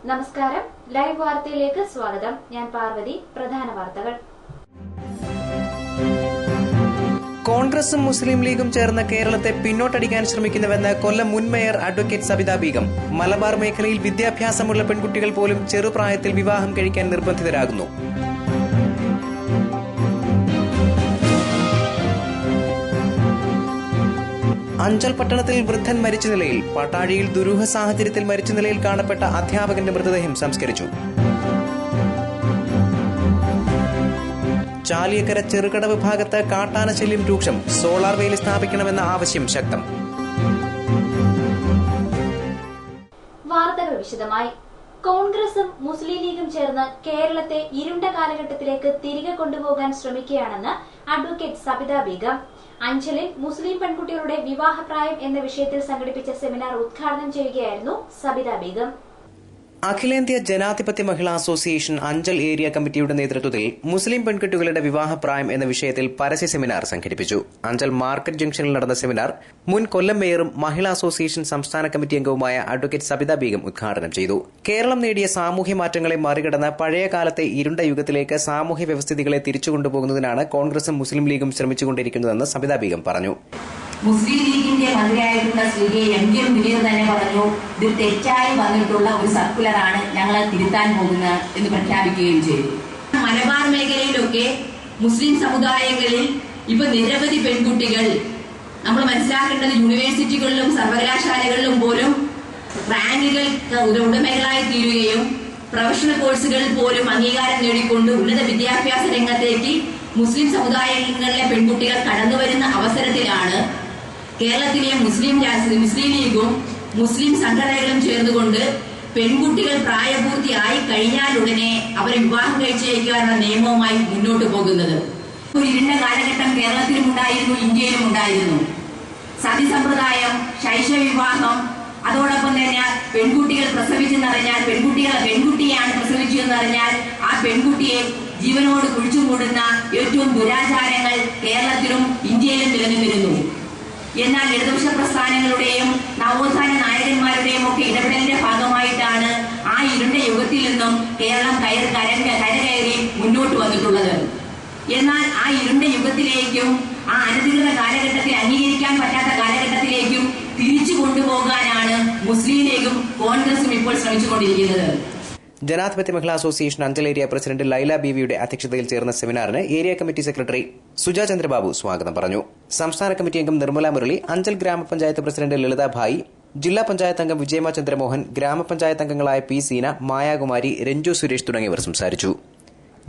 നമസ്കാരം, ലൈവ് വാർത്തയിലേക്ക് സ്വാഗതം. ഞാൻ പാർവതി. പ്രധാന വാർത്തകൾ. കോൺഗ്രസും മുസ്ലിം ലീഗും ചേർന്ന് കേരളത്തെ പിന്നോട്ടടിക്കാൻ ശ്രമിക്കുന്നുവെന്ന് കൊല്ലം മുൻ മേയർ അഡ്വക്കേറ്റ് സബിത ബീഗം. മലബാർ മേഖലയിൽ വിദ്യാഭ്യാസമുള്ള പെൺകുട്ടികൾ പോലും ചെറുപ്രായത്തിൽ വിവാഹം കഴിക്കാൻ നിർബന്ധിതരാകുന്നു. അഞ്ചൽ പട്ടണത്തിൽ വൃദ്ധൻ മരിച്ച നിലയിൽ. പട്ടാഴിയിൽ ദുരൂഹ സാഹചര്യത്തിൽ മരിച്ച നിലയിൽ കാണപ്പെട്ട അധ്യാപകന്റെ മൃതദേഹം സംസ്കരിച്ചു. ചാലിയക്കര ചെറുകടവ് ഭാഗത്ത് കാട്ടാനശല്യം രൂക്ഷം. സോളാർ വേലി സ്ഥാപിക്കണമെന്ന ആവശ്യം ശക്തം. വാർത്തകൾ വിശദമായി. കോൺഗ്രസും മുസ്ലിം ലീഗും ചേർന്ന് കേരളത്തെ ഇരുണ്ട കാലഘട്ടത്തിലേക്ക് തിരികെ കൊണ്ടുപോകാൻ ശ്രമിക്കുകയാണെന്ന് അഡ്വക്കേറ്റ് സബിത ബീഗം. അഞ്ചലിൽ മുസ്ലിം പെൺകുട്ടികളുടെ വിവാഹപ്രായം എന്ന വിഷയത്തിൽ സംഘടിപ്പിച്ച സെമിനാർ ഉദ്ഘാടനം ചെയ്യുകയായിരുന്നു സബിത ബീഗം. അഖിലേന്ത്യാ ജനാധിപത്യ മഹിളാ അസോസിയേഷൻ അഞ്ചൽ ഏരിയ കമ്മിറ്റിയുടെ നേതൃത്വത്തിൽ മുസ്ലിം പെൺകുട്ടികളുടെ വിവാഹപ്രായം എന്ന വിഷയത്തിൽ പരസ്യ സെമിനാർ സംഘടിപ്പിച്ചു. അഞ്ചൽ മാർക്കറ്റ് ജംഗ്ഷനിൽ നടന്ന സെമിനാർ മുൻ കൊല്ലം മേയറും മഹിളാ അസോസിയേഷൻ സംസ്ഥാന കമ്മിറ്റി അംഗവുമായ അഡ്വക്കേറ്റ് സബിത ബീഗം ഉദ്ഘാടനം ചെയ്തു. കേരളം നേടിയ സാമൂഹ്യ മാറ്റങ്ങളെ മറികടന്ന് പഴയ കാലത്തെ ഇരുണ്ട യുഗത്തിലേക്ക് സാമൂഹ്യ വ്യവസ്ഥിതികളെ തിരിച്ചുകൊണ്ടുപോകുന്നതിനാണ് കോൺഗ്രസും മുസ്ലിം ലീഗും ശ്രമിച്ചുകൊണ്ടിരിക്കുന്നതെന്ന് സബിത ബീഗം പറഞ്ഞു. മുസ്ലിം ലീഗിന്റെ മന്ത്രിയായിട്ടുള്ള ശ്രീ എം.കെ. മുനീർ തന്നെ പറഞ്ഞു, ഇത് തെറ്റായി വന്നിട്ടുള്ള ഒരു സർക്കുലറാണ്, ഞങ്ങൾ തിരുത്താൻ പോകുന്നത് എന്ന് പ്രഖ്യാപിക്കുകയും ചെയ്തു. മലബാർ മേഖലയിലൊക്കെ മുസ്ലിം സമുദായങ്ങളിൽ ഇപ്പൊ നിരവധി പെൺകുട്ടികൾ, നമ്മൾ മനസ്സിലാക്കേണ്ടത് യൂണിവേഴ്സിറ്റികളിലും സർവകലാശാലകളിലും പോലും റാങ്കുകൾ ഉടമകളായി തീരുകയും പ്രൊഫഷണൽ കോഴ്സുകളിൽ പോലും അംഗീകാരം നേടിക്കൊണ്ട് ഉന്നത വിദ്യാഭ്യാസ രംഗത്തേക്ക് മുസ്ലിം സമുദായങ്ങളിലെ പെൺകുട്ടികൾ കടന്നുവരുന്ന അവസരത്തിലാണ് കേരളത്തിലെ മുസ്ലിം ലീഗും മുസ്ലിം സംഘടനകളും ചേർന്നുകൊണ്ട് പെൺകുട്ടികൾ പ്രായപൂർത്തിയായി കഴിഞ്ഞാലുടനെ അവരെ വിവാഹം കഴിച്ചയക്കാനുള്ള നിയമവുമായി മുന്നോട്ട് പോകുന്നത്. ഒരു ഇരുണ്ട കാലഘട്ടം കേരളത്തിലും ഉണ്ടായിരുന്നു, ഇന്ത്യയിലും ഉണ്ടായിരുന്നു. സതി സമ്പ്രദായം, ശൈശവ വിവാഹം, അതോടൊപ്പം തന്നെ പെൺകുട്ടികൾ പ്രസവിച്ചെന്നറിഞ്ഞാൽ പെൺകുട്ടിയെയാണ് പ്രസവിച്ചു എന്നറിഞ്ഞാൽ ആ പെൺകുട്ടിയെ ജീവനോട് കുഴിച്ചുമൂടുന്ന ഏറ്റവും ദുരാചാരങ്ങൾ കേരളത്തിലും ഇന്ത്യയിലും നിലനിന്നിരുന്നു. എന്നാൽ ഇടതുപക്ഷ പ്രസ്ഥാനങ്ങളുടെയും നവോത്ഥാന നായകന്മാരുടെയും ഒക്കെ ഇടപെടലിന്റെ ഭാഗമായിട്ടാണ് ആ ഇരുണ്ട യുഗത്തിൽ നിന്നും കേരളം കരകയറി മുന്നോട്ട് വന്നിട്ടുള്ളത്. എന്നാൽ ആ ഇരുണ്ട യുഗത്തിലേക്കും ആ അനധികൃത കാലഘട്ടത്തിൽ അംഗീകരിക്കാൻ പറ്റാത്ത കാലഘട്ടത്തിലേക്കും തിരിച്ചു കൊണ്ടുപോകാനാണ് മുസ്ലിം ലീഗും കോൺഗ്രസും ഇപ്പോൾ ശ്രമിച്ചുകൊണ്ടിരിക്കുന്നത്. Janadhipathya Mahila association Anchal area president Laila ബീവിയുടെ അധ്യക്ഷതയിൽ ചേർന്ന സെമിനാറിന് area committee secretary Suja Chandrababu സ്വാഗതം പറഞ്ഞു. സംസ്ഥാന കമ്മിറ്റി അംഗം നിർമ്മല മുരളി, അഞ്ചൽ ഗ്രാമപഞ്ചായത്ത് പ്രസിഡന്റ് ലളിത ഭായി, ജില്ലാ പഞ്ചായത്ത് അംഗം വിജയമ ചന്ദ്രമോഹൻ, ഗ്രാമപഞ്ചായത്ത് അംഗങ്ങളായ പി സീന, മായാകുമാരി, രഞ്ജു സുരേഷ് തുടങ്ങിയവർ സംസാരിച്ചു.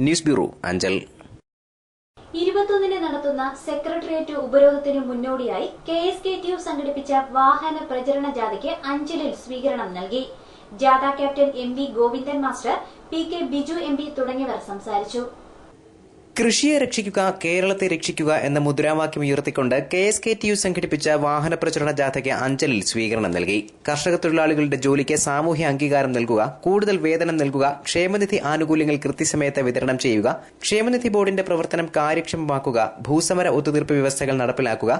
News bureau, Anchal. 21 നടത്തുന്ന സെക്രട്ടേറിയറ്റ് ഉപരോധത്തിനു മുന്നോടിയായി KSKTU സംഘടിപ്പിച്ച വാഹന പ്രചരണ ജാഥയ്ക്ക് അഞ്ചലിൽ സ്വീകരണം നൽകി. ജാഥ captain MV Govindan master, PK Biju MP തുടങ്ങിയവർ സംസാരിച്ചു. കൃഷിയെ രക്ഷിക്കുക, കേരളത്തെ രക്ഷിക്കുക എന്ന മുദ്രാവാക്യം ഉയർത്തിക്കൊണ്ട് KSKTU സംഘടിപ്പിച്ച വാഹന പ്രചരണ ജാഥയ്ക്ക് അഞ്ചലിൽ സ്വീകരണം നൽകി. കർഷക തൊഴിലാളികളുടെ ജോലിക്ക് സാമൂഹ്യ അംഗീകാരം നൽകുക, കൂടുതൽ വേതനം നൽകുക, ക്ഷേമനിധി ആനുകൂല്യങ്ങൾ കൃത്യസമയത്ത് വിതരണം ചെയ്യുക, ക്ഷേമനിധി ബോർഡിന്റെ പ്രവർത്തനം കാര്യക്ഷമമാക്കുക, ഭൂസമര ഒത്തുതീർപ്പ് വ്യവസ്ഥകൾ നടപ്പിലാക്കുക,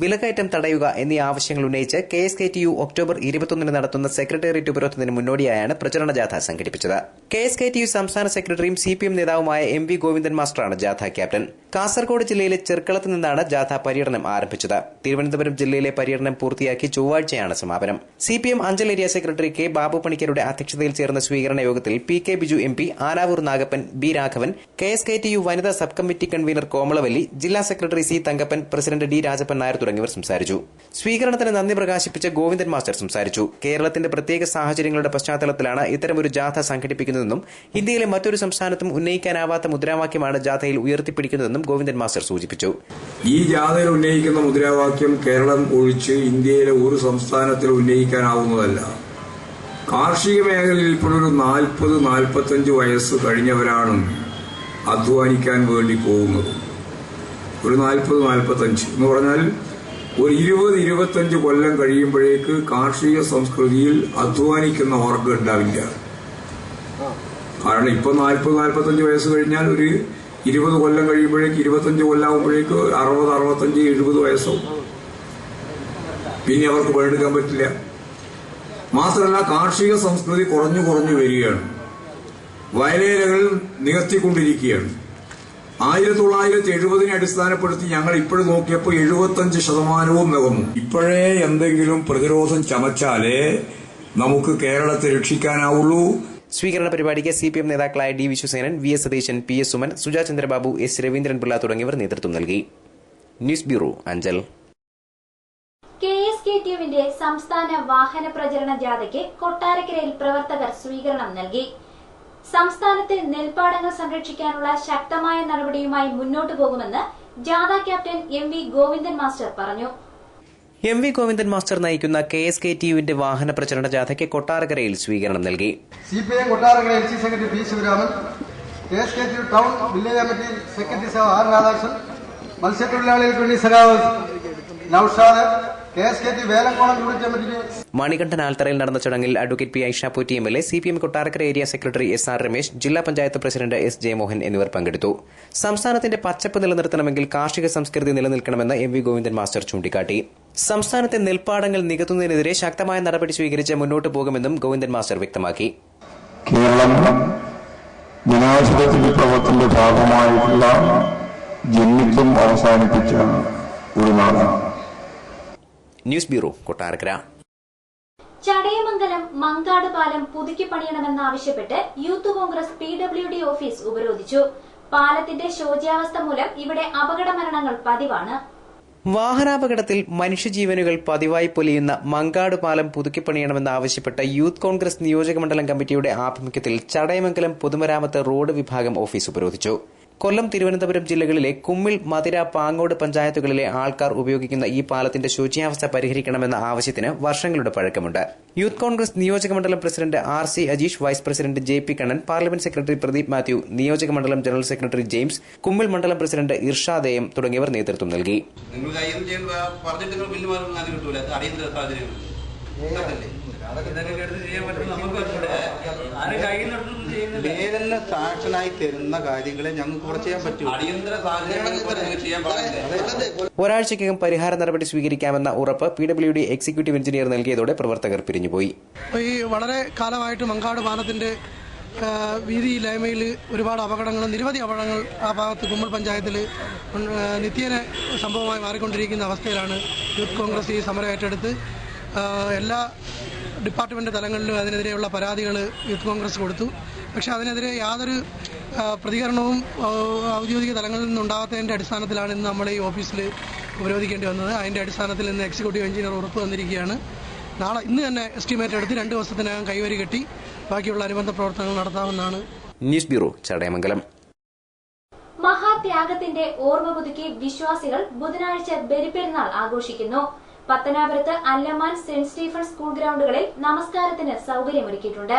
വിലക്കയറ്റം തടയുക എന്നീ ആവശ്യങ്ങൾ ഉന്നയിച്ച് KSKTU ഒക്ടോബർ 21 നടത്തുന്ന സെക്രട്ടേറിയറ്റ് ഉപരോധത്തിന് മുന്നോടിയായാണ് പ്രചരണ ജാഥ സംഘടിപ്പിച്ചത്. KSKTU സംസ്ഥാന സെക്രട്ടറിയും CPM നേതാവുമായ MV ഗോവിന്ദൻ മാസ്റ്ററാണ് ജാഥ ക്യാപ്റ്റൻ. കാസർഗോഡ് ജില്ലയിലെ ചെർക്കളത്ത് നിന്നാണ് ജാഥ പര്യടനം ആരംഭിച്ചത്. തിരുവനന്തപുരം ജില്ലയിലെ പര്യടനം പൂർത്തിയാക്കി ചൊവ്വാഴ്ചയാണ് സമാപനം. CPM Anchal area secretary K Babu പണിക്കരുടെ അധ്യക്ഷതയിൽ ചേർന്ന സ്വീകരണ യോഗത്തിൽ PK Biju MP, Anavoor Nagappan, B Raghavan, KSKTU വനിതാ സബ് കമ്മിറ്റി കൺവീനർ കോമളവല്ലി, ജില്ലാ secretary C Thankappan, president D Rajappan Nair തുടങ്ങിയവർ സംസാരിച്ചു. സ്വീകരണത്തിന് നന്ദി പ്രകാശിപ്പിച്ച ഗോവിന്ദൻ മാസ്റ്റർ സംസാരിച്ചു. കേരളത്തിന്റെ പ്രത്യേക സാഹചര്യങ്ങളുടെ പശ്ചാത്തലത്തിലാണ് ഇത്തരമൊരു ജാഥ സംഘടിപ്പിക്കുന്നതെന്നും ഇന്ത്യയിലെ മറ്റൊരു സംസ്ഥാനത്തും ഉന്നയിക്കാനാവാത്ത മുദ്രാവാക്യമാണ് ജാഥയിൽ ഉയർത്തിപ്പിടിക്കുന്നതെന്നും ഗോവിന്ദൻ മാസ്റ്റർ സൂചിപ്പിച്ചു. ഈ ജാഥയിൽ ഉന്നയിക്കുന്ന മുദ്രാവാക്യം കേരളം ഒഴിച്ച് ഇന്ത്യയിലെ ഒരു സംസ്ഥാനത്തിൽ ഉന്നയിക്കാനാവുന്നതല്ല. കാർഷിക മേഖലയിൽ ഇപ്പോഴൊരു 40-45 വയസ്സ് കഴിഞ്ഞവരാണ് അധ്വാനിക്കാൻ വേണ്ടി പോകുന്നത്. ഒരു 40-45 എന്ന് പറഞ്ഞാൽ ഒരു 20-25 കൊല്ലം കഴിയുമ്പോഴേക്ക് കാർഷിക സംസ്കൃതിയിൽ അധ്വാനിക്കുന്ന വർഗം ഉണ്ടാവില്ല. കാരണം ഇപ്പൊ 40-45 വയസ്സ് കഴിഞ്ഞാൽ ഒരു 20 കൊല്ലം കഴിയുമ്പോഴേക്ക് 25 കൊല്ലാകുമ്പോഴേക്ക് 60-65-70 വയസ്സാവും. പിന്നെ അവർക്ക് പണിയെടുക്കാൻ പറ്റില്ല. മാത്രമല്ല കാർഷിക സംസ്കൃതി കുറഞ്ഞു വരികയാണ്. വയലേലകൾ നികത്തിക്കൊണ്ടിരിക്കുകയാണ്. 1970 അടിസ്ഥാനപ്പെടുത്തി ഞങ്ങൾ ഇപ്പോഴും നോക്കിയപ്പോൾ 75% നികന്നു. ഇപ്പോഴേ എന്തെങ്കിലും പ്രതിരോധം ചമച്ചാലേ നമുക്ക് കേരളത്തെ രക്ഷിക്കാനാവുള്ളൂ. സ്വീകരണ പരിപാടിക്ക് CPM നേതാക്കളായ D. Viswasenan, VS Satheesan, PS Suman, Suja Chandrababu, S. Raveendran Pillai തുടങ്ങിയവർ നേതൃത്വം നൽകി. News bureau, Anchal. KSKTUവിന്റെ സംസ്ഥാന വാഹന പ്രചരണ ജാഥയ്ക്ക് കൊട്ടാരക്കരയിൽ പ്രവർത്തകർ സ്വീകരണം നൽകി. സംസ്ഥാനത്തെ നെൽപ്പാടങ്ങൾ സംരക്ഷിക്കാനുള്ള ശക്തമായ നടപടിയുമായി മുന്നോട്ടു പോകുമെന്ന് ജാഥ ക്യാപ്റ്റൻ MV ഗോവിന്ദൻ മാസ്റ്റർ പറഞ്ഞു. MV ഗോവിന്ദൻ മാസ്റ്റർ നയിക്കുന്ന KSKTUവിന്റെ വാഹന പ്രചരണ ജാഥയ്ക്ക് കൊട്ടാരക്കരയിൽ സ്വീകരണം നൽകി. CPM Kottarakkara LC secretary P. Sivaraman, KSKTU town village committee secretary സഹ R. രാധാകൃഷ്ണൻ, മത്സ്യത്തൊഴിലാളികൾക്ക് വേണ്ടി സഖാവ് Noushad, KSKTU Velakkonam unit committee Manikandan ആൽത്തറയിൽ നടന്ന ചടങ്ങിൽ advocate P. Aisha Potty MLA, CPM Kottarakkara area secretary SR Ramesh, ജില്ലാ പഞ്ചായത്ത് പ്രസിഡന്റ് S. ജയമോഹൻ എന്നിവർ പങ്കെടുത്തു. സംസ്ഥാനത്തിന്റെ പച്ചപ്പ് നിലനിർത്തണമെങ്കിൽ കാർഷിക സംസ്കൃതി നിലനിൽക്കണമെന്ന് MV ഗോവിന്ദൻ മാസ്റ്റർ ചൂണ്ടിക്കാട്ടി. സംസ്ഥാനത്തെ നെൽപ്പാടങ്ങൾ നികത്തുന്നതിനെതിരെ ശക്തമായ നടപടി സ്വീകരിച്ച് മുന്നോട്ട് പോകുമെന്നും ഗോവിന്ദൻ മാസ്റ്റർ വ്യക്തമാക്കി. കേരളം ജനാധിപത്യ വിപ്ലവത്തിന്റെ ഭാഗമായിട്ടുള്ള ജന്മിത്വം അവസാനിപ്പിച്ച ഒരു നാടാണ്. News bureau, Kottarakkara. ചടയമംഗലം മങ്കാട് പാലം പുതുക്കി പണിയണമെന്നാവശ്യപ്പെട്ട് യൂത്ത് കോൺഗ്രസ് PWD ഓഫീസ് ഉപരോധിച്ചു. പാലത്തിന്റെ ശോച്യാവസ്ഥ മൂലം ഇവിടെ അപകട മരണങ്ങൾ പതിവാണ്. വാഹനാപകടത്തിൽ മനുഷ്യജീവനുകൾ പതിവായി പൊലിയുന്ന മങ്കാട് പാലം പുതുക്കിപ്പണിയണമെന്നാവശ്യപ്പെട്ട യൂത്ത് കോൺഗ്രസ് നിയോജകമണ്ഡലം കമ്മിറ്റിയുടെ ആഭിമുഖ്യത്തിൽ ചടയമംഗലം പൊതുമരാമത്ത് റോഡ് വിഭാഗം ഓഫീസ് ഉപരോധിച്ചു. കൊല്ലം, തിരുവനന്തപുരം ജില്ലകളിലെ കുമ്മിൾ, മതിര, പാങ്ങോട് പഞ്ചായത്തുകളിലെ ആൾക്കാർ ഉപയോഗിക്കുന്ന ഈ പാലത്തിന്റെ ശോച്യാവസ്ഥ പരിഹരിക്കണമെന്ന ആവശ്യത്തിന് വർഷങ്ങളുടെ പഴക്കമുണ്ട്. യൂത്ത് കോൺഗ്രസ് നിയോജകമണ്ഡലം president RC Ajeesh, vice president JP Kannan, parliament secretary Pradeep Mathew, നിയോജകമണ്ഡലം ജനറൽ സെക്രട്ടറി ജെയിംസ്, കുമ്മിൾ മണ്ഡലം പ്രസിഡന്റ് ഇർഷാദ് AM തുടങ്ങിയവർ നേതൃത്വം നൽകി. ഏതെല്ലാം സാക്ഷനായി തരുന്ന കാര്യങ്ങളെ ഞങ്ങൾക്ക് ഇവിടെ ചെയ്യാൻ പറ്റും. ഒരാഴ്ചയ്ക്കകം പരിഹാര നടപടി സ്വീകരിക്കാമെന്ന ഉറപ്പ് PWD എക്സിക്യൂട്ടീവ് എഞ്ചിനീയർ നൽകിയതോടെ പ്രവർത്തകർ പിരിഞ്ഞുപോയി. ഈ വളരെ കാലമായിട്ട് മങ്കാട് പാലത്തിന്റെ വീതിയില്ലായ്മയിൽ ഒരുപാട് അപകടങ്ങളും നിരവധി അപകടങ്ങൾ ആ ഭാഗത്ത് കുമ്മിൾ പഞ്ചായത്തിൽ നിത്യേന സംഭവമായി മാറിക്കൊണ്ടിരിക്കുന്ന അവസ്ഥയിലാണ് യൂത്ത് കോൺഗ്രസ് ഈ സമരം ഏറ്റെടുത്ത് എല്ലാ ഡിപ്പാർട്ട്മെന്റ് തലങ്ങളിലും അതിനെതിരെയുള്ള പരാതികൾ യൂത്ത് കോൺഗ്രസ് കൊടുത്തു. പക്ഷെ അതിനെതിരെ യാതൊരു പ്രതികരണവും ഔദ്യോഗിക തലങ്ങളിൽ നിന്നുണ്ടാകാത്തതിന്റെ അടിസ്ഥാനത്തിലാണ് ഇന്ന് നമ്മൾ ഈ ഓഫീസിൽ ഉപരോധിക്കേണ്ടി വന്നത്. അതിന്റെ അടിസ്ഥാനത്തിൽ ഇന്ന് എക്സിക്യൂട്ടീവ് എഞ്ചിനീയർ ഉറപ്പ് തന്നിരിക്കുകയാണ്. ഇന്ന് തന്നെ എസ്റ്റിമേറ്റ് എടുത്ത് 2 ദിവസത്തിനകം കൈവരി കെട്ടി ബാക്കിയുള്ള അനുബന്ധ പ്രവർത്തനങ്ങൾ നടത്താമെന്നാണ്. News bureau, Chadayamangalam. മഹാത്യാഗത്തിന്റെ ഓർമ്മ പുതുക്കി വിശ്വാസികൾ ബുധനാഴ്ച ബലിപ്പെരുന്നാൾ ആഘോഷിക്കുന്നു. പത്തനാപുരത്ത് അല്ലമാൻ സെന്റ് സ്റ്റീഫൻ സ്കൂൾ ഗ്രൌണ്ടുകളിൽ നമസ്കാരത്തിന് സൌകര്യമൊരുക്കിയിട്ടുണ്ട്.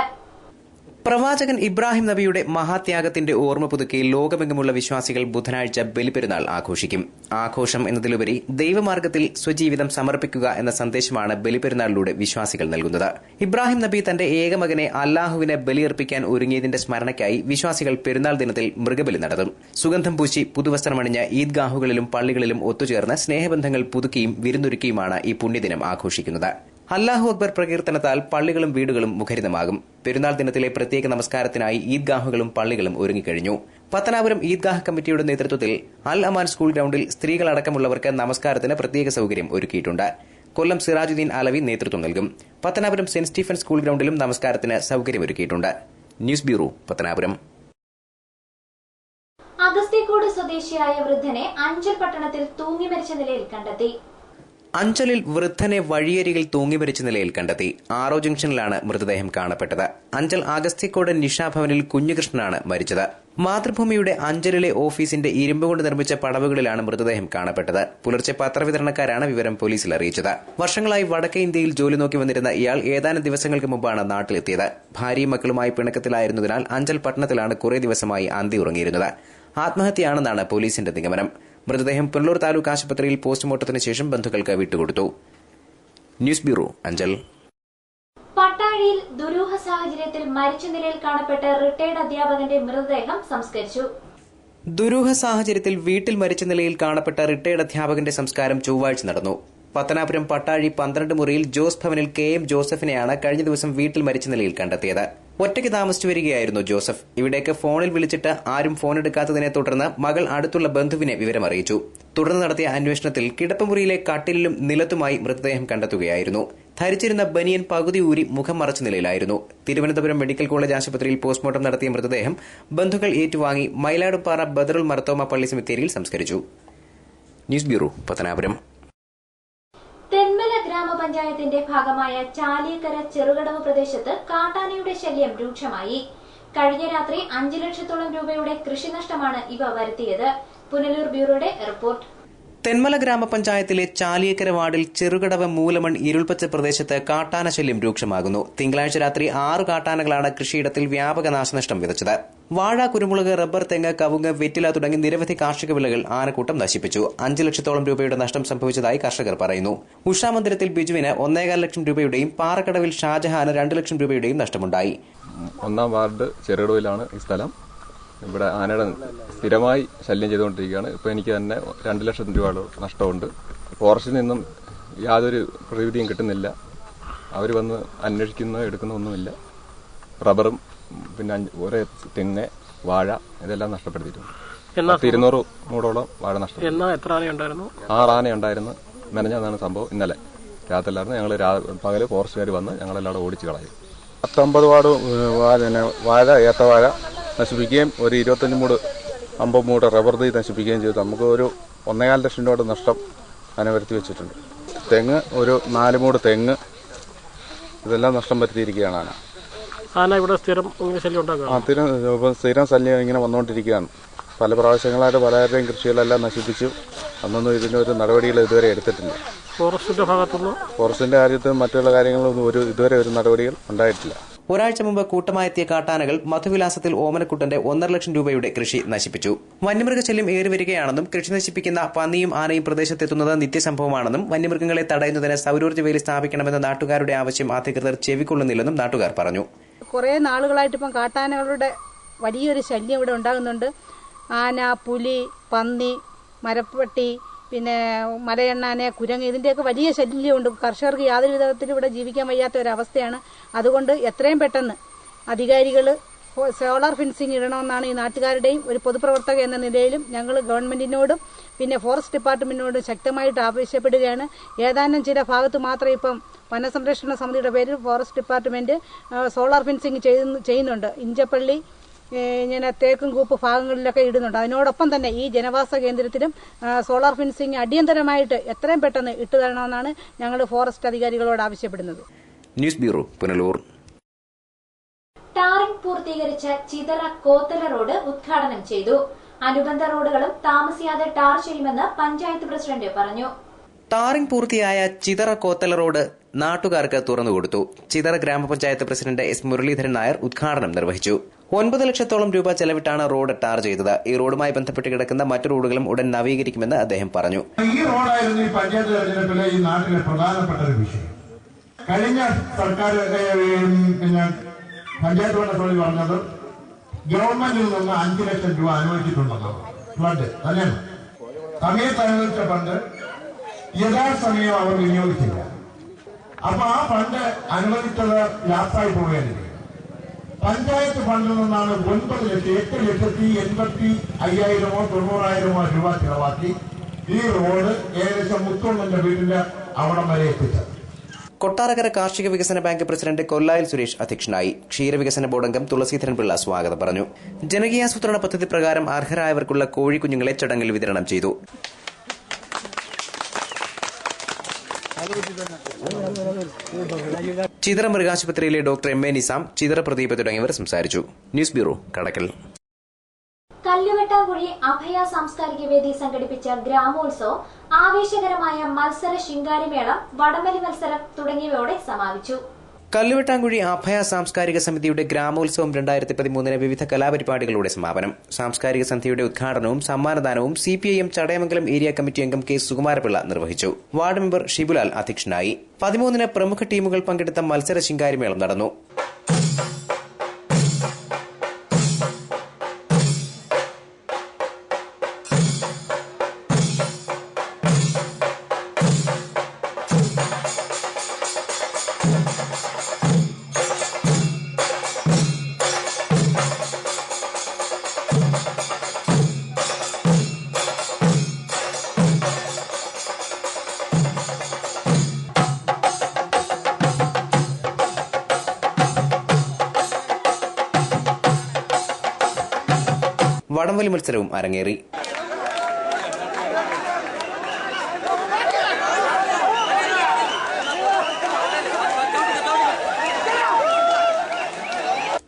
പ്രവാചകൻ ഇബ്രാഹിം നബിയുടെ മഹാത്യാഗത്തിന്റെ ഓർമ്മ പുതുക്കി ലോകമെങ്ങുമുള്ള വിശ്വാസികൾ ബുധനാഴ്ച ബലിപ്പെരുന്നാൾ ആഘോഷിക്കും. ആഘോഷം എന്നതിലുപരി ദൈവമാർഗത്തിൽ സ്വജീവിതം സമർപ്പിക്കുക എന്ന സന്ദേശമാണ് ബലിപ്പെരുന്നാളിലൂടെ വിശ്വാസികൾ നൽകുന്നത്. ഇബ്രാഹിം നബി തന്റെ ഏകമകനെ അല്ലാഹുവിനെ ബലിയർപ്പിക്കാൻ ഒരുങ്ങിയതിന്റെ സ്മരണയ്ക്കായി വിശ്വാസികൾ പെരുന്നാൾ ദിനത്തിൽ മൃഗബലി നടത്തും. സുഗന്ധം പൂശി പുതുവസ്ത്രമണിഞ്ഞ് ഈദ്ഗാഹുകളിലും പള്ളികളിലും ഒത്തുചേർന്ന് സ്നേഹബന്ധങ്ങൾ പുതുക്കിയും വിരുന്നൊരുക്കിയുമാണ് ഈ പുണ്യദിനം ആഘോഷിക്കുന്നത്. അല്ലാഹു അക്ബർ പ്രകീർത്തനത്താൽ പള്ളികളും വീടുകളും മുഖരിതമാകും. പെരുന്നാൾ ദിനത്തിലെ പ്രത്യേക നമസ്കാരത്തിനായി ഈദ്ഗാഹുകളും പള്ളികളും ഒരുങ്ങിക്കഴിഞ്ഞു. പത്തനാപുരം ഈദ്ഗാഹ് കമ്മിറ്റിയുടെ നേതൃത്വത്തിൽ അൽ അമാൻ സ്കൂൾ ഗ്രൌണ്ടിൽ സ്ത്രീകളടക്കമുള്ളവർക്ക് നമസ്കാരത്തിന് പ്രത്യേക സൌകര്യം ഒരുക്കിയിട്ടുണ്ട്. കൊല്ലം സിറാജുദ്ദീൻ അലവി നേതൃത്വം നൽകും. പത്തനാപുരം സെന്റ് സ്റ്റീഫൻ സ്കൂൾ ഗ്രൌണ്ടിലും നമസ്കാരത്തിന് സൌകര്യമൊരുക്കിയിട്ടുണ്ട്. News bureau, Pathanapuram. അഗസ്തിക്കോട് സ്വദേശിയായ വൃദ്ധനെ അഞ്ചൽ പട്ടണത്തിൽ തൂങ്ങി മരിച്ച നിലയിൽ കണ്ടെത്തി. അഞ്ചലിൽ വൃദ്ധനെ വഴിയരികിൽ തൂങ്ങിമരിച്ച നിലയിൽ കണ്ടെത്തി. ആറോ ജംഗ്ഷനിലാണ് മൃതദേഹം കാണപ്പെട്ടത്. അഞ്ചൽ അഗസ്തിക്കോട് നിഷാഭവനിൽ കുഞ്ഞുകൃഷ്ണനാണ് മരിച്ചത്. മാതൃഭൂമിയുടെ അഞ്ചലിലെ ഓഫീസിന്റെ ഇരുമ്പുകൊണ്ട് നിർമ്മിച്ച പടവുകളിലാണ് മൃതദേഹം കാണപ്പെട്ടത്. പുലർച്ചെ പത്രവിതരണക്കാരാണ് വിവരം പോലീസിൽ അറിയിച്ചത്. വർഷങ്ങളായി വടക്കേ ഇന്ത്യയിൽ ജോലി നോക്കി വന്നിരുന്ന ഇയാൾ ഏതാനും ദിവസങ്ങൾക്ക് മുമ്പാണ് നാട്ടിലെത്തിയത്. ഭാര്യയും മക്കളുമായി പിണക്കത്തിലായിരുന്നതിനാൽ അഞ്ചൽ പട്ടണത്തിലാണ് കുറേ ദിവസമായി അന്തി ഉറങ്ങിയിരുന്നത്. ആത്മഹത്യയാണെന്നാണ് പോലീസിന്റെ നിഗമനം. മൃതദേഹം പുനലൂർ താലൂക്ക് ആശുപത്രിയിൽ പോസ്റ്റ്മോർട്ടത്തിന് ശേഷം ബന്ധുക്കൾക്ക് വിട്ടുകൊടുത്തു. News bureau, Anchal. പട്ടാഴിയിൽ ദുരൂഹ സാഹചര്യത്തിൽ മരിച്ച നിലയിൽ കാണപ്പെട്ട റിട്ടയർഡ് അധ്യാപകന്റെ മൃതദേഹം സംസ്കരിച്ചു. ദുരൂഹ സാഹചര്യത്തിൽ വീട്ടിൽ മരിച്ച നിലയിൽ കാണപ്പെട്ട റിട്ടയർഡ് അധ്യാപകന്റെ സംസ്കാരം ചൊവ്വാഴ്ച നടന്നു. പത്തനാപുരം പട്ടാഴി 12 മുറിയിൽ ജോസ് ഭവനിൽ KM ജോസഫിനെയാണ് കഴിഞ്ഞ ദിവസം വീട്ടിൽ മരിച്ച നിലയിൽ കണ്ടെത്തിയത്. ഒറ്റയ്ക്ക് താമസിച്ചു വരികയായിരുന്നു ജോസഫ്. ഇവിടേക്ക് ഫോണിൽ വിളിച്ചിട്ട് ആരും ഫോണെടുക്കാത്തതിനെ തുടർന്ന് മകൾ അടുത്തുള്ള ബന്ധുവിനെ വിവരമറിയിച്ചു. തുടർന്ന് നടത്തിയ അന്വേഷണത്തിൽ കിടപ്പുമുറിയിലെ കട്ടിലിലും നിലത്തുമായി മൃതദേഹം കണ്ടെത്തുകയായിരുന്നു. ധരിച്ചിരുന്ന ബനിയൻ പകുതി ഊരി മുഖം മറച്ച നിലയിലായിരുന്നു. തിരുവനന്തപുരം മെഡിക്കൽ കോളേജ് ആശുപത്രിയിൽ പോസ്റ്റ്മോർട്ടം നടത്തിയ മൃതദേഹം ബന്ധുക്കൾ ഏറ്റുവാങ്ങി മയിലാടുംപാറ ബദറുൽ മർത്തോമ പള്ളി സെമിത്തേരിയിൽ സംസ്കരിച്ചു. News bureau, Pathanapuram. തെന്മല ഗ്രാമപഞ്ചായത്തിന്റെ ഭാഗമായ ചാലിയക്കര ചെറുകടവ് പ്രദേശത്ത് കാട്ടാനയുടെ ശല്യം രൂക്ഷമായി. കഴിഞ്ഞ രാത്രി 5 ലക്ഷത്തോളം രൂപയുടെ കൃഷിനഷ്ടമാണ് ഇവ വരുത്തിയത്. പുനലൂർ ബ്യൂറോയുടെ റിപ്പോർട്ട്. തെന്മല ഗ്രാമപഞ്ചായത്തിലെ ചാലിയക്കര വാർഡിൽ ചെറുകടവ് മൂലമൺ ഇരുൾപ്പച്ച പ്രദേശത്ത് കാട്ടാന ശല്യം രൂക്ഷമാകുന്നു. തിങ്കളാഴ്ച രാത്രി 6 കാട്ടാനകളാണ് കൃഷിയിടത്തിൽ വ്യാപക നാശനഷ്ടം വിതച്ചത്. വാഴ, കുരുമുളക്, റബ്ബർ, തെങ്ങ്, കവുങ്ങ്, വെറ്റില തുടങ്ങി നിരവധി കാർഷിക വിളകൾ ആനക്കൂട്ടം നശിപ്പിച്ചു. 5 ലക്ഷത്തോളം രൂപയുടെ നഷ്ടം സംഭവിച്ചതായി കർഷകർ പറയുന്നു. ഉഷാമന്ദിരത്തിൽ ബിജുവിന് 1.25 ലക്ഷം രൂപയുടെയും പാറക്കടവിൽ ഷാജഹാന് 2 ലക്ഷം രൂപയുടെയും നഷ്ടമുണ്ടായി. 1-ാം വാർഡ് ചെറുകടവിലാണ് ഈ സ്ഥലം. ഇവിടെ ആനയുടെ സ്ഥിരമായി ശല്യം ചെയ്തുകൊണ്ടിരിക്കുകയാണ്. ഇപ്പോൾ എനിക്ക് തന്നെ 2 ലക്ഷം രൂപയുടെ നഷ്ടമുണ്ട്. ഫോറസ്റ്റിൽ നിന്നും യാതൊരു പ്രതിവിധിയും കിട്ടുന്നില്ല. അവർ വന്ന് അന്വേഷിക്കുന്ന എടുക്കുന്ന ഒന്നുമില്ല. റബ്ബറും പിന്നെ ഒരേ തെങ്ങ്, വാഴ ഇതെല്ലാം നഷ്ടപ്പെടുത്തിയിട്ടുണ്ട്. 200 മൂടോളം വാഴ നഷ്ടപ്പെട്ടു. 6 ആനയുണ്ടായിരുന്നു. മെനഞ്ഞാണ് സംഭവം. ഇന്നലെ രാത്രിയിലായിരുന്നു. ഞങ്ങൾ പകല് ഫോറസ്റ്റുകാർ വന്ന് ഞങ്ങളെല്ലാം ഓടിച്ചു കളയും. 19 വാഴ, ഏത്തവാഴ നശിപ്പിക്കുകയും ഒരു 25 മൂട് 50 മൂട് റബ്ബർ തൈ നശിപ്പിക്കുകയും ചെയ്തു. നമുക്ക് ഒരു 1.25 ലക്ഷം രൂപയുടെ നഷ്ടം അതിനെ വരുത്തി വെച്ചിട്ടുണ്ട്. തെങ്ങ് ഒരു 4 മൂട് തെങ്ങ് ഇതെല്ലാം നഷ്ടം വരുത്തിയിരിക്കുകയാണ്. സ്ഥിരം ശല്യം ഇങ്ങനെ വന്നുകൊണ്ടിരിക്കുകയാണ്. പല പ്രാവശ്യങ്ങളായിട്ട് പലരുടെയും കൃഷികളെല്ലാം നശിപ്പിച്ചു. അന്നൊന്നും ഇതിന്റെ ഒരു നടപടികൾ ഇതുവരെ എടുത്തിട്ടില്ല. ഫോറസ്റ്റിന്റെ കാര്യത്തിൽ മറ്റുള്ള കാര്യങ്ങളൊന്നും ഇതുവരെ ഒരു നടപടികൾ ഉണ്ടായിട്ടില്ല. ഒരാഴ്ച മുമ്പ് കൂട്ടമായെത്തിയ കാട്ടാനകൾ മധുവിലാസത്തിൽ ഓമനക്കുട്ടന്റെ 1.5 ലക്ഷം രൂപയുടെ കൃഷി നശിപ്പിച്ചു. വന്യമൃഗശല്യം ഏറിവരികയാണെന്നും കൃഷി നശിപ്പിക്കുന്ന പന്നിയും ആനയും പ്രദേശത്തെത്തുന്നത് നിത്യസംഭവമാണെന്നും വന്യമൃഗങ്ങളെ തടയുന്നതിന് സൗരോർജ്ജ വേലി സ്ഥാപിക്കണമെന്ന നാട്ടുകാരുടെ ആവശ്യം അധികൃതർ ചെവിക്കൊള്ളുന്നില്ലെന്നും നാട്ടുകാർ പറഞ്ഞു. കുറേ നാളുകളായിട്ട് ഇപ്പം കാട്ടാനകളുടെ വലിയൊരു ശല്യം ഇവിടെ ഉണ്ടാകുന്നുണ്ട്. ആന, പുലി, പന്നി, മരപ്പട്ടി, പിന്നെ മലയെണ്ണാനെ, കുരങ്ങ് ഇതിന്റെയൊക്കെ വലിയ ശല്യമുണ്ട്. കർഷകർക്ക് യാതൊരു വിധത്തിലും ഇവിടെ ജീവിക്കാൻ വയ്യാത്ത ഒരവസ്ഥയാണ്. അതുകൊണ്ട് എത്രയും പെട്ടെന്ന് അധികാരികൾ സോളാർ ഫെൻസിങ് ഇടണമെന്നാണ് ഈ നാട്ടുകാരുടെയും ഒരു പൊതുപ്രവർത്തക എന്ന നിലയിലും ഞങ്ങൾ ഗവൺമെന്റിനോടും പിന്നെ ഫോറസ്റ്റ് ഡിപ്പാർട്ട്മെന്റിനോടും ശക്തമായിട്ട് ആവശ്യപ്പെടുകയാണ്. ഏതാനും ചില ഭാഗത്ത് മാത്രം ഇപ്പം വനസംരക്ഷണ സമിതിയുടെ പേരിൽ ഫോറസ്റ്റ് ഡിപ്പാർട്ട്മെന്റ് സോളാർ ഫെൻസിങ് ചെയ്യുന്നുണ്ട്. ഇഞ്ചപ്പള്ളി, ഇങ്ങനെ തേക്കുംകൂപ്പ് ഭാഗങ്ങളിലൊക്കെ ഇടുന്നുണ്ട്. അതിനോടൊപ്പം തന്നെ ഈ ജനവാസ കേന്ദ്രത്തിലും സോളാർ ഫെൻസിങ് അടിയന്തരമായിട്ട് എത്രയും പെട്ടെന്ന് ഇട്ടുതരണമെന്നാണ് ഞങ്ങൾ ഫോറസ്റ്റ് അധികാരികളോട് ആവശ്യപ്പെടുന്നത്. News bureau, Punalur. ടാറിംഗ് പൂർത്തീകരിച്ച ചിതറ കോത്തല റോഡ് ഉദ്ഘാടനം ചെയ്തു. അനുബന്ധ റോഡുകളും താമസിയാതെ ടാർ ചെയ്യുമെന്ന് പഞ്ചായത്ത് പ്രസിഡന്റ് പറഞ്ഞു. ടാറിംഗ് പൂർത്തിയായ ചിതറ കോത്തല റോഡ് നാട്ടുകാർക്ക് തുറന്നുകൊടുത്തു. ചിതറ ഗ്രാമപഞ്ചായത്ത് പ്രസിഡന്റ് S. മുരളീധരൻ നായർ ഉദ്ഘാടനം നിർവഹിച്ചു. 9 ലക്ഷത്തോളം രൂപ ചെലവിട്ടാണ് റോഡ് ടാർ ചെയ്തത്. ഈ റോഡുമായി ബന്ധപ്പെട്ട് കിടക്കുന്ന മറ്റു റോഡുകളും ഉടൻ നവീകരിക്കുമെന്ന് അദ്ദേഹം പറഞ്ഞു. ഈ റോഡായിരുന്നു ഈ പഞ്ചായത്ത് തെരഞ്ഞെടുപ്പിലെ ഈ നാട്ടിലെ പ്രധാനപ്പെട്ട ഒരു വിഷയം. കഴിഞ്ഞ സർക്കാർ പിന്നെ പഞ്ചായത്ത് ഭരണസമിതി പറഞ്ഞത് ഗവൺമെന്റിൽ നിന്ന് 5 ലക്ഷം രൂപ അനുവദിച്ചിട്ടുണ്ടെന്നോ ഫ്ലഡ് അല്ലേ? സമയത്ത് അനുവദിച്ച ഫണ്ട് യഥാസമയം അവർ വിനിയോഗിച്ചില്ല. അപ്പൊ ആ ഫണ്ട് അനുവദിച്ചത് ലാപ്സായി പോവുകയാണ്. പഞ്ചായത്ത് ഫണ്ടിൽ നിന്നാണ് 8,85,000 90,000 രൂപ ചിലവാക്കി ഈ റോഡ് ഏകദേശം മുത്തോണ്ണന്റെ വീടിന്റെ അവിടം വരെ എത്തിച്ചത്. കൊട്ടാരക്കര കാർഷിക വികസന ബാങ്ക് പ്രസിഡന്റ് കൊല്ലായിൽ സുരേഷ് അധ്യക്ഷനായി. ക്ഷീരവികസന ബോർഡ് അംഗം തുളസീധരൻ പിള്ള സ്വാഗതം പറഞ്ഞു. ജനകീയാസൂത്രണ പദ്ധതി പ്രകാരം അർഹരായവർക്കുള്ള കോഴിക്കുഞ്ഞുങ്ങളെ ചടങ്ങിൽ വിതരണം ചെയ്തു. ചിതറ മൃഗാശുപത്രിയിലെ doctor M. A. Nisam, Chithara Pradeep തുടങ്ങിയവർ സംസാരിച്ചു. ന്യൂസ് ബ്യൂറോ, കടക്കൽ. കല്ലുവെട്ടാങ്കുഴി അഭയ സാംസ്കാരിക വേദി സംഘടിപ്പിച്ച ഗ്രാമോത്സവം ആവേശകരമായ മത്സര ശിങ്കാരിമേളം, വടംവലി മത്സരം തുടങ്ങിയവയോടെ സമാപിച്ചു. കല്ലുവെട്ടാങ്കുഴി അഭയ സാംസ്കാരിക സമിതിയുടെ ഗ്രാമോത്സവം 2013 വിവിധ കലാപരിപാടികളുടെ സമാപനം. സാംസ്കാരിക സന്ധ്യയുടെ ഉദ്ഘാടനവും സമ്മാനദാനവും CPIM ചടയമംഗലം ഏരിയ കമ്മിറ്റി അംഗം K. സുകുമാരപിള്ള നിർവഹിച്ചു. വാർഡ് മെമ്പർ ഷിബുലാൽ അധ്യക്ഷനായി. 13 പ്രമുഖ ടീമുകൾ പങ്കെടുത്ത മത്സര ശിങ്കാരിമേളം നടന്നു. വടംവലി മത്സരവും അരങ്ങേറി.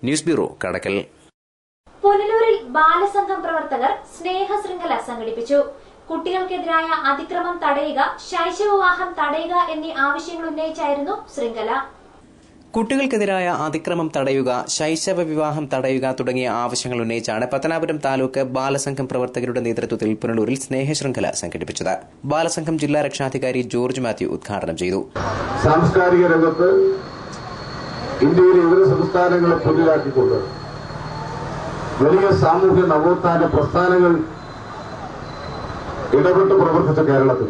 ന്യൂസ് ബ്യൂറോ, കടക്കൽ. പുനലൂരിൽ ബാലസംഘം പ്രവർത്തകർ സ്നേഹശൃംഖല സംഘടിപ്പിച്ചു. കുട്ടികൾക്കെതിരായ അതിക്രമം തടയുക, ശൈശവവിവാഹം തടയുക എന്നീ ആവശ്യങ്ങൾ ഉന്നയിച്ചായിരുന്നു ശൃംഖല. കുട്ടികൾക്കെതിരായ അതിക്രമം തടയുക, ശൈശവ വിവാഹം തടയുക തുടങ്ങിയ ആവശ്യങ്ങൾ ഉന്നയിച്ചാണ് പത്തനാപുരം താലൂക്ക് ബാലസംഘം പ്രവർത്തകരുടെ നേതൃത്വത്തിൽ പുനലൂരിൽ സ്നേഹശൃംഖല സംഘടിപ്പിച്ചത്. ബാലസംഘം ജില്ലാ രക്ഷാധികാരി ജോർജ് മാത്യു ഉദ്ഘാടനം ചെയ്തു. സാംസ്കാരിക രംഗത്ത് ഇന്ത്യയിലെ വിവിധ സംസ്ഥാനങ്ങളെ മുന്നിലാക്കിക്കൊണ്ട് വലിയ സാമൂഹ്യ നവോത്ഥാന പ്രസ്ഥാനങ്ങൾ ഇടപെട്ട് പ്രവർത്തിച്ച കേരളത്തിൽ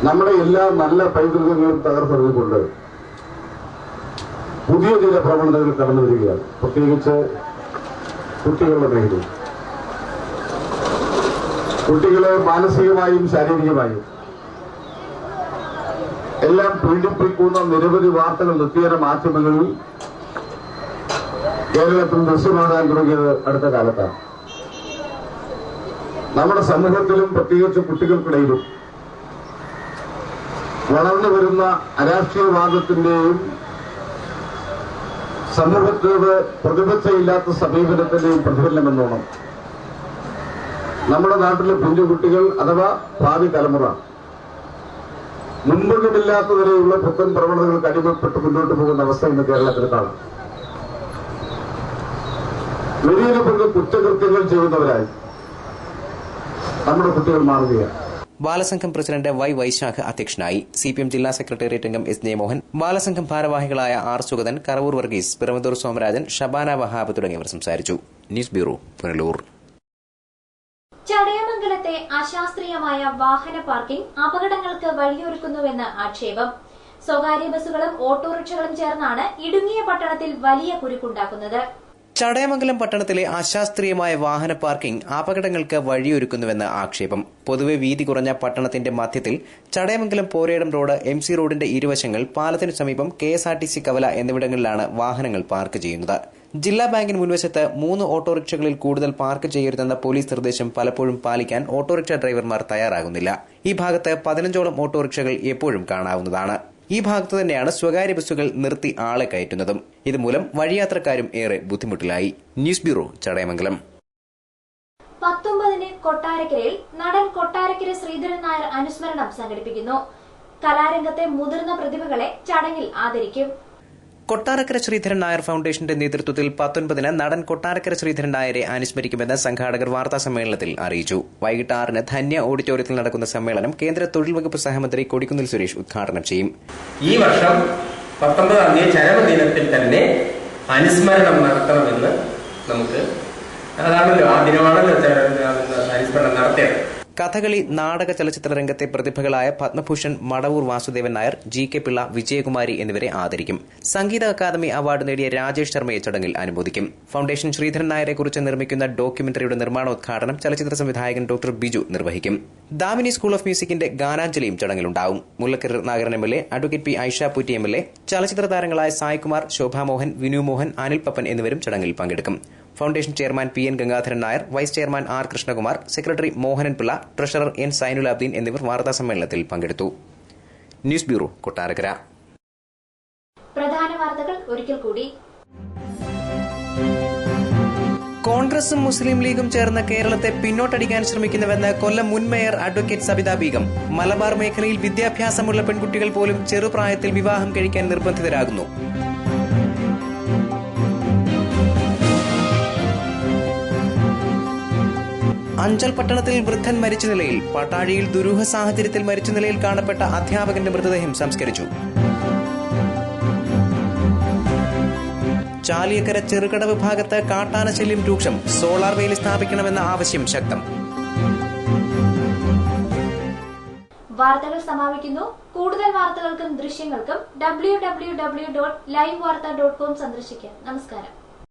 നമ്മുടെ എല്ലാ നല്ല പൈതൃകങ്ങളും തകർത്തെറിഞ്ഞുകൊണ്ട് പുതിയ ചില പ്രവണതകൾ കടന്നു വരികയാണ്. പ്രത്യേകിച്ച് കുട്ടികളുടെ മേഖലയിൽ കുട്ടികളെ മാനസികമായും ശാരീരികമായും എല്ലാം പീഡിപ്പിക്കുന്ന നിരവധി വാർത്തകൾ നിത്യേന മാധ്യമങ്ങളിൽ കേരളത്തിൽ ദൃശ്യമാകാൻ തുടങ്ങിയത് അടുത്ത കാലത്താണ്. നമ്മുടെ സമൂഹത്തിലും പ്രത്യേകിച്ച് കുട്ടികൾക്കിടയിലും വളർന്നു വരുന്ന അരാഷ്ട്രീയവാദത്തിന്റെയും സമൂഹത്തോട് പ്രതിബദ്ധതയില്ലാത്ത സമീപനത്തിന്റെയും പ്രതിഫലനമെന്നോണം നമ്മുടെ നാട്ടിലെ കുഞ്ഞുകുട്ടികൾ അഥവാ ഭാവി തലമുറ മുമ്പൊന്നുമില്ലാത്ത നിലയിലുള്ള പുത്തൻ പ്രവണതകൾക്ക് അടിമപ്പെട്ട് മുന്നോട്ട് പോകുന്ന അവസ്ഥ ഇന്ന് കേരളത്തിൽ കാണാം. വലിയ പങ്ക് കുറ്റകൃത്യങ്ങൾ ചെയ്യുന്നവരായി നമ്മുടെ കുട്ടികൾ മാറുകയാണ്. ബാലസംഘം പ്രസിഡന്റ് വൈ വൈശാഖ് അധ്യക്ഷനായി. CPM ജില്ലാ സെക്രട്ടേറിയറ്റ് അംഗം S. ജയമോഹൻ, ബാലസംഘം ഭാരവാഹികളായ R. സുഗതൻ, കറവൂർ വർഗീസ്, പിറവന്തൂർ സോമരാജൻ, ഷബാന വഹാബ് തുടങ്ങിയവർ സംസാരിച്ചു. News bureau, Punalur. ചടയമംഗലത്തെ അശാസ്ത്രീയമായ വാഹന പാർക്കിംഗ് അപകടങ്ങൾക്ക് വഴിയൊരുക്കുന്നുവെന്ന് ആക്ഷേപം. സ്വകാര്യ ബസ്സുകളും ഓട്ടോറിക്ഷകളും ചേർന്നാണ് ഇടുങ്ങിയ പട്ടണത്തിൽ വലിയ കുരുക്കുണ്ടാക്കുന്നത്. ചടയമംഗലം പട്ടണത്തിലെ അശാസ്ത്രീയമായ വാഹന പാർക്കിംഗ് അപകടങ്ങൾക്ക് വഴിയൊരുക്കുന്നുവെന്ന് ആക്ഷേപം. പൊതുവെ വീതി കുറഞ്ഞ പട്ടണത്തിന്റെ മധ്യത്തിൽ ചടയമംഗലം പോരേടം റോഡ്, MC റോഡിന്റെ ഇരുവശങ്ങൾ, പാലത്തിനു സമീപം KSRTC കവല എന്നിവിടങ്ങളിലാണ് വാഹനങ്ങൾ പാർക്ക് ചെയ്യുന്നത്. ജില്ലാ ബാങ്കിന് മുൻവശത്ത് 3 ഓട്ടോറിക്ഷകളിൽ കൂടുതൽ പാർക്ക് ചെയ്യരുതെന്ന പോലീസ് നിർദ്ദേശം പലപ്പോഴും പാലിക്കാൻ ഓട്ടോറിക്ഷ ഡ്രൈവർമാർ തയ്യാറാകുന്നില്ല. ഈ ഭാഗത്ത് 15ഓളം ഓട്ടോറിക്ഷകൾ എപ്പോഴും കാണാവുന്നതാണ്. ഈ ഭാഗത്ത് തന്നെയാണ് സ്വകാര്യ ബസ്സുകൾ നിർത്തി ആളെ കയറ്റുന്നതും. ഇതുമൂലം വഴിയാത്രക്കാരും ഏറെ ബുദ്ധിമുട്ടിലായി. News bureau, Chadayamangalam. 19-ന് കൊട്ടാരക്കരയിൽ നടൻ കൊട്ടാരക്കര ശ്രീധരൻ നായർ അനുസ്മരണം സംഘടിപ്പിക്കുന്നു. കലാരംഗത്തെ മുതിർന്ന പ്രതിഭകളെ ചടങ്ങിൽ ആദരിക്കും. കൊട്ടാരക്കര ശ്രീധരൻ നായർ ഫൌണ്ടേഷന്റെ നേതൃത്വത്തിൽ 19-ന് നടൻ കൊട്ടാരക്കര ശ്രീധരൻ നായരെ അനുസ്മരിക്കുമെന്ന് സംഘാടകർ വാർത്താ സമ്മേളനത്തിൽ അറിയിച്ചു. വൈകിട്ട് 6-ന് ധന്യ ഓഡിറ്റോറിയത്തിൽ നടക്കുന്ന സമ്മേളനം കേന്ദ്ര തൊഴിൽ വകുപ്പ് സഹമന്ത്രി കൊടിക്കുന്നിൽ സുരേഷ് ഉദ്ഘാടനം ചെയ്യും. ഈ വർഷം 19-ാം തീയതി ചരമദിനത്തിൽ തന്നെ അനുസ്മരണം നടത്തണമെന്ന് നമുക്ക്, അതാണല്ലോ ആ ദിനമാണല്ലോ അനുസ്മരണം നടത്തിയത്. കഥകളി, നാടക, ചലച്ചിത്ര രംഗത്തെ പ്രതിഭകളായ പത്മഭൂഷൺ മടവൂർ വാസുദേവൻ നായർ, GK പിള്ള, വിജയകുമാരി എന്നിവരെ ആദരിക്കും. സംഗീത അക്കാദമി അവാർഡ് നേടിയ രാജേഷ് ശർമ്മയെ ചടങ്ങിൽ അനുമോദിക്കും. ഫൌണ്ടേഷൻ ശ്രീധരൻ നായരെക്കുറിച്ച് നിർമ്മിക്കുന്ന ഡോക്യുമെന്ററിയുടെ നിർമ്മാണോദ്ഘാടനം ചലച്ചിത്ര സംവിധായകൻ ഡോക്ടർ ബിജു നിർവഹിക്കും. ദാമിനി സ്കൂൾ ഓഫ് മ്യൂസിക്കിന്റെ ഗാനാഞ്ജലിയും ചടങ്ങിലുണ്ടാവും. Mullakkara Ratnakaran MLA, advocate P. Aisha Potty MLA, ചലച്ചിത്ര താരങ്ങളായ സായ്കുമാർ, ശോഭാമോഹൻ, വിനു മോഹൻ, അനിൽ പപ്പൻ എന്നിവരും ചടങ്ങിൽ പങ്കെടുക്കും. Foundation chairman PN Gangadharan Nair, vice chairman R. Krishnakumar, secretary Mohanan Pillai, treasurer N. Zainulabdeen എന്നിവർ വാർത്താ സമ്മേളനത്തിൽ പങ്കെടുത്തു. News bureau, Kottarakkara. പ്രധാന വാർത്തകൾ ഒരിക്കൽ കൂടി. കോൺഗ്രസും മുസ്ലിം ലീഗും ചേർന്ന് കേരളത്തെ പിന്നോട്ടടിക്കാൻ ശ്രമിക്കുന്നുവെന്ന് കൊല്ലം മുൻ മേയർ അഡ്വക്കേറ്റ് സബിത ബീഗം. മലബാർ മേഖലയിൽ വിദ്യാഭ്യാസമുള്ള പെൺകുട്ടികൾ പോലും ചെറുപ്രായത്തിൽ വിവാഹം കഴിക്കാൻ നിർബന്ധിതരാകുന്നു. അഞ്ചൽ പട്ടണത്തിൽ വൃദ്ധൻ മരിച്ച നിലയിൽ. പട്ടാഴിയിൽ ദുരൂഹ സാഹചര്യത്തിൽ മരിച്ച നിലയിൽ കാണപ്പെട്ട അധ്യാപകന്റെ മൃതദേഹം സംസ്കരിച്ചു. ചാലിയക്കര ചെറുകടവ് ഭാഗത്ത് കാട്ടാന ശല്യം രൂക്ഷം. സോളാർ വേലി സ്ഥാപിക്കണമെന്ന ആവശ്യം ശക്തം. വാർത്തകൾ സമാപിക്കുന്നു. കൂടുതൽ വാർത്തകൾക്കും ദൃശ്യങ്ങൾക്കും www.livewarta.com സന്ദർശിക്കാം. നമസ്കാരം.